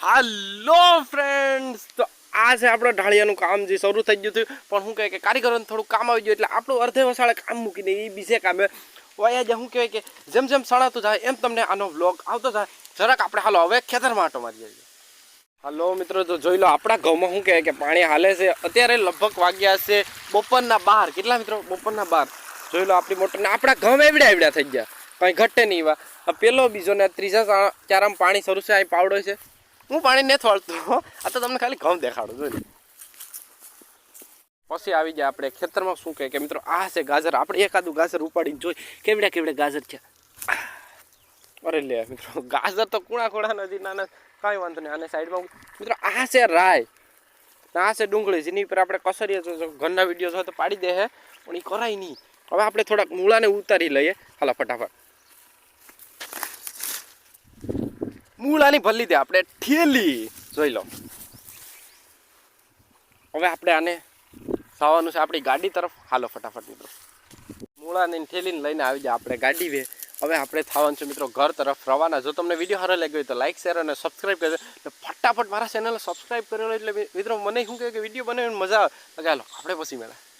હાલો friends, તો આ છે આપણો ઢાળિયાનું કામ જે શરૂ થઈ ગયું હતું, પણ શું કહે કે કારીગરોને થોડું કામ આવી ગયું એટલે આપણું અડધે વસાળે કામ મૂકીને એ બીજે કામે વયા જાય. શું કહેવાય કે જેમ જેમ સણાતું જાય એમ તમને આનો વ્લોગ આવતો જાય. જરાક આપણે હાલો હવે ખેતરમાં આંટો મારી જઈએ. હાલો મિત્રો, તો જોઈ લો આપણા ઘઉંમાં શું કહેવાય કે પાણી હાલે છે. અત્યારે લગભગ વાગ્યા છે બપોરના 12. કેટલા મિત્રો? બપોરના 12. જોઈ લો આપણી મોટરને આપણા ઘઉં એવડા થઈ ગયા, કંઈ ઘટે નહીં. એવા પેલો બીજો ને ત્રીજા ચારામાં પાણી શરૂ છે. અહીં પાવડો છે. હું પાણી નથી વાળતો, આ તો તમને ખાલી ઘઉં દેખાડું. જોઈ પછી આવી જાય આપણે ખેતરમાં. શું કહે કે મિત્રો આ છે ગાજર. આપણે એકાદું ગાજર ઉપાડીને જોઈ કેવડા ગાજર છે. અરે લે મિત્રો, ગાજર તો કુણા નથી, નાના કાંઈ વાંધો નહીં. આને સાઈડમાં મિત્રો આ છે રાય, આ છે ડુંગળી, જેની ઉપર આપણે કસરીએ ઘરના વિડીયો હોય તો પાડી દે હે, પણ એ કરાય નહીં. હવે આપણે થોડાક મૂળાને ઉતારી લઈએ. હાલો ફટાફટ મૂળાની ભલી દે આપણે ઠેલી. જોઈ લો હવે આપણે આને જવાનું છે આપણી ગાડી તરફ. હાલો ફટાફટ મિત્રો મૂળાની ઠેલીને લઈને આવી જાય આપણે ગાડી વે. હવે આપણે થવાનું છે મિત્રો ઘર તરફ રવાના. જો તમને વિડીયો સારો લાગ્યો હોય તો લાઈક શેર અને સબસ્ક્રાઈબ કરજો. ફટાફટ મારા ચેનલને સબસ્ક્રાઈબ કરેલો એટલે મિત્રો મને શું કહે કે વિડીયો બનાવીને મજા આવે. ચાલો આપણે પછી મળ્યા.